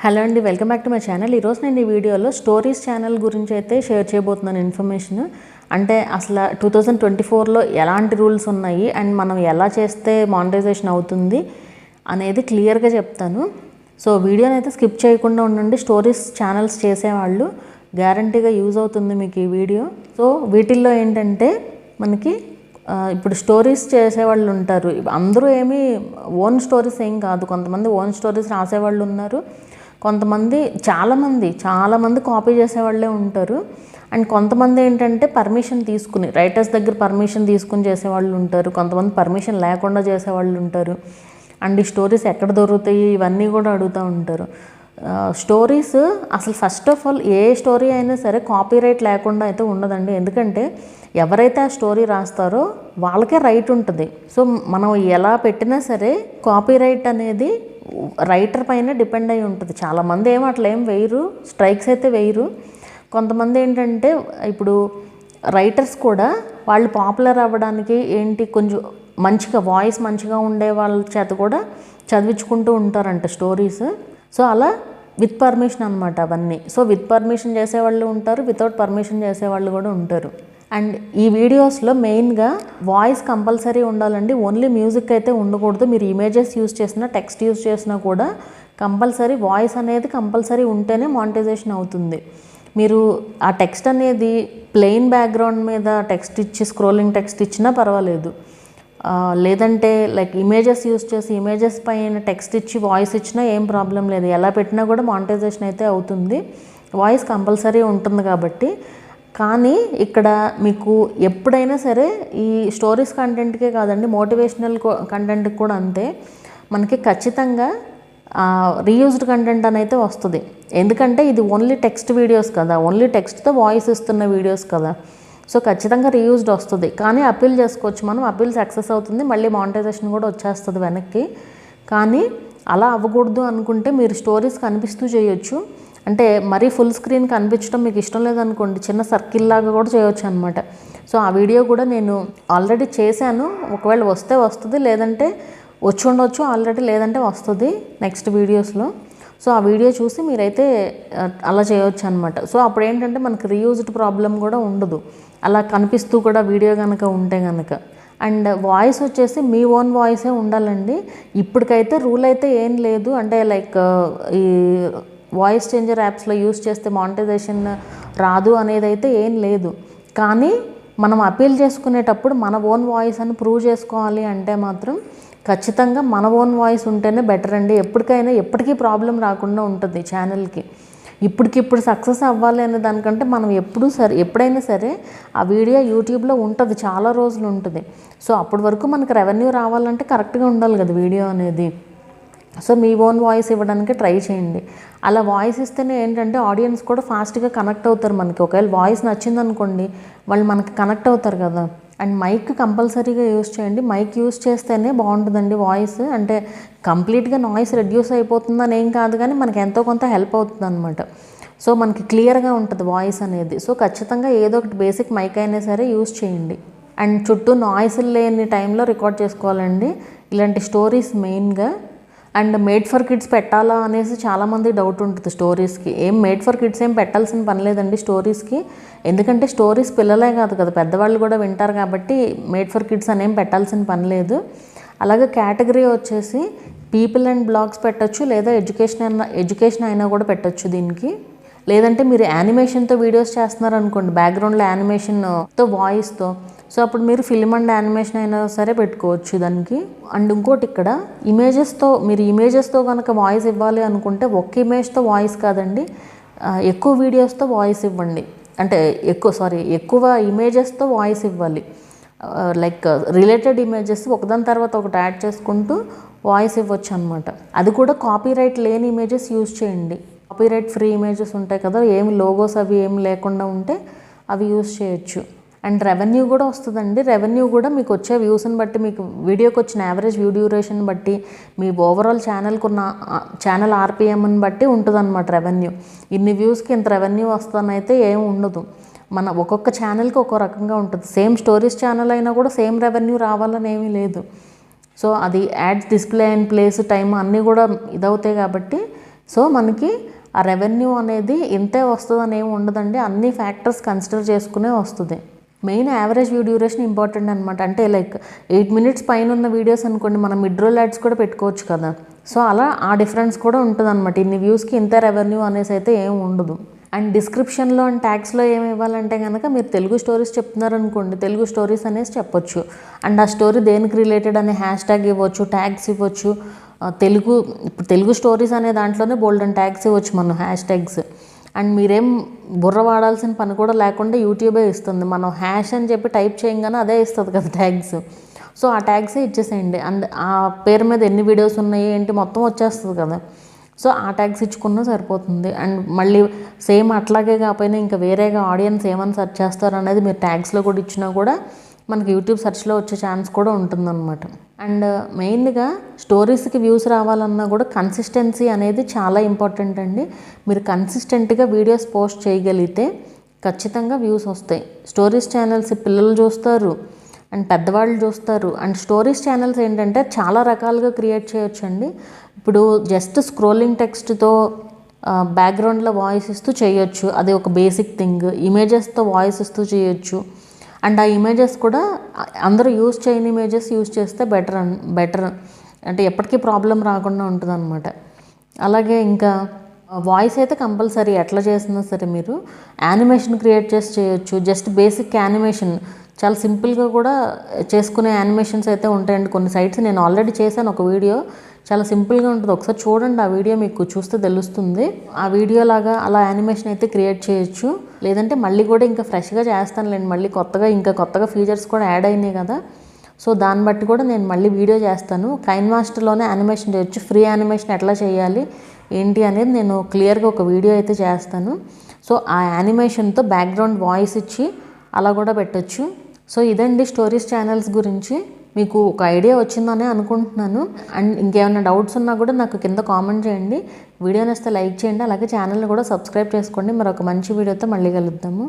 Hello అండి, welcome back to my channel. ఈరోజు నేను ఈ వీడియోలో స్టోరీస్ ఛానల్ గురించి అయితే షేర్ చేయబోతున్నాను ఇన్ఫర్మేషన్. అంటే అసలు 2024లో ఎలాంటి రూల్స్ ఉన్నాయి అండ్ మనం ఎలా చేస్తే మానిటైజేషన్ అవుతుంది అనేది క్లియర్గా చెప్తాను. సో వీడియోని అయితే స్కిప్ చేయకుండా ఉండండి. స్టోరీస్ ఛానల్స్ చేసేవాళ్ళు గ్యారంటీగా యూజ్ అవుతుంది మీకు ఈ వీడియో. సో వీటిల్లో ఏంటంటే మనకి ఇప్పుడు స్టోరీస్ చేసేవాళ్ళు ఉంటారు. అందరూ ఏమీ ఓన్ స్టోరీస్ ఏం కాదు, కొంతమంది ఓన్ స్టోరీస్ రాసేవాళ్ళు ఉన్నారు, కొంతమంది చాలామంది కాపీ చేసేవాళ్ళే ఉంటారు. అండ్ కొంతమంది ఏంటంటే పర్మిషన్ తీసుకుని రైటర్స్ దగ్గర పర్మిషన్ తీసుకుని చేసేవాళ్ళు ఉంటారు, కొంతమంది పర్మిషన్ లేకుండా చేసేవాళ్ళు ఉంటారు. అండ్ ఈ స్టోరీస్ ఎక్కడ దొరుకుతాయి ఇవన్నీ కూడా అడుగుతూ ఉంటారు. స్టోరీస్ అసలు first of all A story అయినా సరే కాపీరైట్ లేకుండా అయితే ఉండదండి. ఎందుకంటే ఎవరైతే ఆ స్టోరీ రాస్తారో వాళ్ళకే రైట్ ఉంటుంది. సో మనం ఎలా పెట్టినా సరే కాపీరైట్ అనేది రైటర్ పైన డిపెండ్ అయి ఉంటుంది. చాలామంది అట్లా ఏం వేయరు, స్ట్రైక్స్ అయితే వేయరు. కొంతమంది ఏంటంటే ఇప్పుడు రైటర్స్ కూడా వాళ్ళు పాపులర్ అవ్వడానికి కొంచెం వాయిస్ మంచిగా ఉండే వాళ్ళ చేత కూడా చదివించుకుంటూ ఉంటారంట స్టోరీస్. సో అలా విత్ పర్మిషన్ అనమాట అవన్నీ. సో విత్ పర్మిషన్ చేసేవాళ్ళు ఉంటారు, వితౌట్ పర్మిషన్ చేసేవాళ్ళు కూడా ఉంటారు. అండ్ ఈ వీడియోస్లో మెయిన్గా వాయిస్ కంపల్సరీ ఉండాలండి. ఓన్లీ మ్యూజిక్ అయితే ఉండకూడదు. మీరు ఇమేజెస్ యూజ్ చేసినా టెక్స్ట్ యూజ్ చేసినా కూడా కంపల్సరీ వాయిస్ అనేది కంపల్సరీ ఉంటేనే మానిటైజేషన్ అవుతుంది. మీరు ఆ టెక్స్ట్ అనేది ప్లెయిన్ బ్యాక్గ్రౌండ్ మీద టెక్స్ట్ ఇచ్చి స్క్రోలింగ్ టెక్స్ట్ ఇచ్చినా పర్వాలేదు, లేదంటే లైక్ ఇమేజెస్ యూజ్ చేసి ఇమేజెస్ పైన టెక్స్ట్ ఇచ్చి వాయిస్ ఇచ్చినా ఏం ప్రాబ్లం లేదు. ఎలా పెట్టినా కూడా మానిటైజేషన్ అయితే అవుతుంది. వాయిస్ కంపల్సరీ ఉంటుంది కాబట్టి. కానీ ఇక్కడ మీకు ఎప్పుడైనా సరే ఈ స్టోరీస్ కంటెంట్కే కాదండి, మోటివేషనల్ కంటెంట్కి కూడా అంతే, మనకి ఖచ్చితంగా రీయూజ్డ్ కంటెంట్ అని అయితే వస్తుంది. ఎందుకంటే ఇది ఓన్లీ టెక్స్ట్ వీడియోస్ కదా, ఓన్లీ టెక్స్ట్తో వాయిస్ ఇస్తున్న వీడియోస్ కదా. సో ఖచ్చితంగా రీయూజ్డ్ వస్తుంది. కానీ అప్పీల్ చేసుకోవచ్చు మనం, అప్పీల్ సక్సెస్ అవుతుంది, మళ్ళీ మానిటైజేషన్ కూడా వచ్చేస్తుంది వెనక్కి. కానీ అలా అవ్వకూడదు అనుకుంటే మీరు స్టోరీస్ కనిపిస్తూ చేయొచ్చు. అంటే మరీ ఫుల్ స్క్రీన్ కనిపించడం మీకు ఇష్టం లేదనుకోండి, చిన్న సర్కిల్ లాగా కూడా చేయొచ్చు అనమాట. సో ఆ వీడియో కూడా నేను ఆల్రెడీ చేశాను. ఒకవేళ వస్తే వస్తుంది, లేదంటే వచ్చి ఉండొచ్చు ఆల్రెడీ, లేదంటే వస్తుంది నెక్స్ట్ వీడియోస్లో. సో ఆ వీడియో చూసి మీరైతే అలా చేయొచ్చు అనమాట. సో అప్పుడు ఏంటంటే మనకి రీయూజ్డ్ ప్రాబ్లం కూడా ఉండదు, అలా కనిపిస్తూ కూడా వీడియో కనుక ఉంటే కనుక. అండ్ వాయిస్ వచ్చేసి మీ ఓన్ వాయిసే ఉండాలండి. ఇప్పటికైతే రూల్ అయితే ఏం లేదు, అంటే లైక్ ఈ వాయిస్ చేంజర్ యాప్స్లో యూస్ చేస్తే మానిటైజేషన్ రాదు అనేది అయితే ఏం లేదు. కానీ మనం అపీల్ చేసుకునేటప్పుడు మన ఓన్ వాయిస్ అని ప్రూవ్ చేసుకోవాలి అంటే మాత్రం ఖచ్చితంగా మన ఓన్ వాయిస్ ఉంటేనే బెటర్ అండి. ఎప్పటికీ ప్రాబ్లం రాకుండా ఉంటుంది ఛానల్కి. ఇప్పటికిప్పుడు సక్సెస్ అవ్వాలి అనే దానికంటే మనం ఎప్పుడైనా సరే ఆ వీడియో యూట్యూబ్లో ఉంటుంది, చాలా రోజులు ఉంటుంది. సో అప్పటి వరకు మనకు రెవెన్యూ రావాలంటే కరెక్ట్గా ఉండాలి కదా వీడియో అనేది. సో మీ ఓన్ వాయిస్ ఇవ్వడానికి ట్రై చేయండి. అలా వాయిస్ ఇస్తేనే ఏంటంటే ఆడియన్స్ కూడా ఫాస్ట్గా కనెక్ట్ అవుతారు మనకి. ఒకవేళ వాయిస్ నచ్చిందనుకోండి, వాళ్ళు మనకి కనెక్ట్ అవుతారు కదా. అండ్ మైక్ కంపల్సరీగా యూస్ చేయండి. మైక్ యూస్ చేస్తేనే బాగుంటుందండి వాయిస్. అంటే కంప్లీట్గా నాయిస్ రెడ్యూస్ అయిపోతుందని ఏం కాదు, కానీ మనకి ఎంతో కొంత హెల్ప్ అవుతుంది అనమాట. సో మనకి క్లియర్గా ఉంటుంది వాయిస్ అనేది. సో ఖచ్చితంగా ఏదో ఒకటి బేసిక్ మైక్ అయినా సరే యూస్ చేయండి. అండ్ చుట్టూ నాయిస్ లేని టైంలో రికార్డ్ చేసుకోవాలండి ఇలాంటి స్టోరీస్ మెయిన్గా. అండ్ మేడ్ ఫర్ కిడ్స్ పెట్టాలా అనేసి చాలామంది డౌట్ ఉంటుంది స్టోరీస్కి. మేడ్ ఫర్ కిడ్స్ పెట్టాల్సిన పని లేదండి స్టోరీస్కి. ఎందుకంటే స్టోరీస్ పిల్లలే కాదు కదా, పెద్దవాళ్ళు కూడా వింటారు కాబట్టి మేడ్ ఫర్ కిడ్స్ అనేం పెట్టాల్సిన పని అలాగే కేటగిరీ వచ్చేసి పీపుల్ అండ్ బ్లాగ్స్ పెట్టచ్చు, లేదా ఎడ్యుకేషన్ అయినా కూడా పెట్టచ్చు దీనికి. లేదంటే మీరు యానిమేషన్తో వీడియోస్ చేస్తున్నారనుకోండి, బ్యాక్గ్రౌండ్లో యానిమేషన్తో వాయిస్తో, సో అప్పుడు మీరు ఫిల్మ్ అండ్ యానిమేషన్ అయినా సరే పెట్టుకోవచ్చు దానికి. అండ్ ఇంకోటి ఇక్కడ ఇమేజెస్తో కనుక వాయిస్ ఇవ్వాలి అనుకుంటే ఒక్క ఇమేజ్తో వాయిస్ కాదండి, ఎక్కువ వీడియోస్తో వాయిస్ ఇవ్వండి. అంటే ఎక్కువ ఇమేజెస్తో వాయిస్ ఇవ్వాలి. లైక్ రిలేటెడ్ ఇమేజెస్ ఒకదాని తర్వాత ఒకటి యాడ్ చేసుకుంటూ వాయిస్ ఇవ్వచ్చు అనమాట. అది కూడా కాపీరైట్ లేని ఇమేజెస్ యూజ్ చేయండి. కాపీరైట్ ఫ్రీ ఇమేజెస్ ఉంటాయి కదా, ఏమి లోగోస్ అవి ఏమి లేకుండా ఉంటే అవి యూజ్ చేయొచ్చు. అండ్ రెవెన్యూ కూడా వస్తుందండి. రెవెన్యూ కూడా మీకు వచ్చే వ్యూస్ని బట్టి, మీకు వీడియోకి వచ్చిన యావరేజ్ వ్యూ డ్యూరేషన్ బట్టి, మీ ఓవరాల్ ఛానల్ ఆర్పిఎంని బట్టి ఉంటుంది అనమాట రెవెన్యూ. ఇన్ని వ్యూస్కి ఇంత రెవెన్యూ వస్తుందనైతే ఏమి ఉండదు. మన ఒక్కొక్క ఛానల్కి ఒక్కో రకంగా ఉంటుంది. సేమ్ స్టోరీస్ ఛానల్ అయినా కూడా సేమ్ రెవెన్యూ రావాలని ఏమీ లేదు. సో అది ads display and place time అన్నీ కూడా ఇదవుతాయి కాబట్టి సో మనకి ఆ రెవెన్యూ అనేది ఇంతే వస్తుందని ఏమి ఉండదండి, అన్ని ఫ్యాక్టర్స్ కన్సిడర్ చేసుకునే వస్తుంది. Main average view duration important అనమాట. అంటే లైక్ 8 minutes పైన ఉన్న వీడియోస్ అనుకోండి, మనం మిడ్ రోల్ యాడ్స్ కూడా పెట్టుకోవచ్చు కదా. సో అలా ఆ డిఫరెన్స్ కూడా ఉంటుంది అనమాట. ఇన్ని వ్యూస్కి ఇంత రెవెన్యూ అనేసి అయితే ఏం ఉండదు. అండ్ డిస్క్రిప్షన్లో అండ్ ట్యాగ్స్లో ఏమి ఇవ్వాలంటే కనుక మీరు తెలుగు స్టోరీస్ చెప్తున్నారనుకోండి, తెలుగు స్టోరీస్ అనేసి చెప్పొచ్చు. అండ్ ఆ స్టోరీ దేనికి రిలేటెడ్ అనే హ్యాష్-ట్యాగ్ ఇవ్వచ్చు, ట్యాగ్స్ ఇవ్వచ్చు. తెలుగు స్టోరీస్ అనే దాంట్లోనే బోల్డెన్ ట్యాగ్స్ ఇవ్వచ్చు మనం, హ్యాష్-ట్యాగ్స్. అండ్ మీరేం బుర్ర వాడాల్సిన పని కూడా లేకుండా యూట్యూబే ఇస్తుంది. మనం హ్యాష్ అని చెప్పి టైప్ చేయగానే అదే ఇస్తుంది కదా ట్యాగ్స్. సో ఆ ట్యాగ్సే ఇచ్చేసేయండి. అండ్ ఆ పేరు మీద ఎన్ని వీడియోస్ ఉన్నాయి ఏంటి మొత్తం వచ్చేస్తుంది కదా. సో ఆ ట్యాగ్స్ ఇచ్చుకున్నా సరిపోతుంది. అండ్ మళ్ళీ సేమ్ అట్లాగే కాకపోయినా ఇంకా వేరేగా ఆడియన్స్ ఏమని సెర్చ్ చేస్తారు అనేది మీరు ట్యాగ్స్లో కూడా ఇచ్చినా కూడా మనకి యూట్యూబ్ సెర్చ్లో వచ్చే ఛాన్స్ కూడా ఉంటుందన్నమాట. అండ్ మెయిన్గా స్టోరీస్కి వ్యూస్ రావాలన్నా కూడా కన్సిస్టెన్సీ అనేది చాలా ఇంపార్టెంట్ అండి. మీరు కన్సిస్టెంట్గా వీడియోస్ పోస్ట్ చేయగలిగితే ఖచ్చితంగా వ్యూస్ వస్తాయి. స్టోరీస్ ఛానల్స్ పిల్లలు చూస్తారు అండ్ పెద్దవాళ్ళు చూస్తారు. అండ్ స్టోరీస్ ఛానల్స్ ఏంటంటే చాలా రకాలుగా క్రియేట్ చేయొచ్చు అండి. ఇప్పుడు జస్ట్ స్క్రోలింగ్ టెక్స్ట్తో బ్యాక్గ్రౌండ్లో వాయిస్ ఇస్తూ చేయొచ్చు, అది ఒక బేసిక్ థింగ్. ఇమేజెస్తో వాయిస్ ఇస్తూ చేయొచ్చు. అండ్ ఆ ఇమేజెస్ కూడా అందరూ యూజ్ చేయని ఇమేజెస్ యూజ్ చేస్తే బెటర్, అంటే ఎప్పటికీ ప్రాబ్లం రాకుండా ఉంటుంది అనమాట. అలాగే ఇంకా వాయిస్ అయితే కంపల్సరీ ఎట్లా చేసినా సరే మీరు యానిమేషన్ క్రియేట్ చేసి చేయొచ్చు. జస్ట్ బేసిక్ యానిమేషన్ చాలా సింపుల్గా కూడా చేసుకునే యానిమేషన్స్ అయితే ఉంటాయండి కొన్ని సైట్స్. నేను ఆల్రెడీ చేశాను ఒక వీడియో, చాలా సింపుల్గా ఉంటుంది. ఒకసారి చూడండి ఆ వీడియో, మీకు చూస్తే తెలుస్తుంది. ఆ వీడియో లాగా అలా యానిమేషన్ అయితే క్రియేట్ చేయొచ్చు. లేదంటే మళ్ళీ కూడా ఇంకా ఫ్రెష్గా చేస్తానులేండి, మళ్ళీ కొత్తగా ఫీచర్స్ కూడా యాడ్ అయినాయి కదా. సో దాన్ని బట్టి కూడా నేను మళ్ళీ వీడియో చేస్తాను. కైన్మాస్టర్లోనే యానిమేషన్ చేయొచ్చు. ఫ్రీ యానిమేషన్ ఎట్లా చేయాలి ఏంటి అనేది నేను క్లియర్గా ఒక వీడియో అయితే చేస్తాను. సో ఆ యానిమేషన్తో బ్యాక్గ్రౌండ్ వాయిస్ ఇచ్చి అలా కూడా పెట్టచ్చు. సో ఇదండి స్టోరీస్ ఛానల్స్ గురించి. మీకు ఒక ఐడియా వచ్చిందనే అనుకుంటున్నాను. అండ్ ఇంకేమైనా డౌట్స్ ఉన్నా కూడా నాకు కింద కామెంట్ చేయండి. వీడియోని వస్తే లైక్ చేయండి. అలాగే ఛానల్ని కూడా సబ్స్క్రైబ్ చేసుకోండి. మరొక మంచి వీడియోతో మళ్ళీ కలుద్దాము.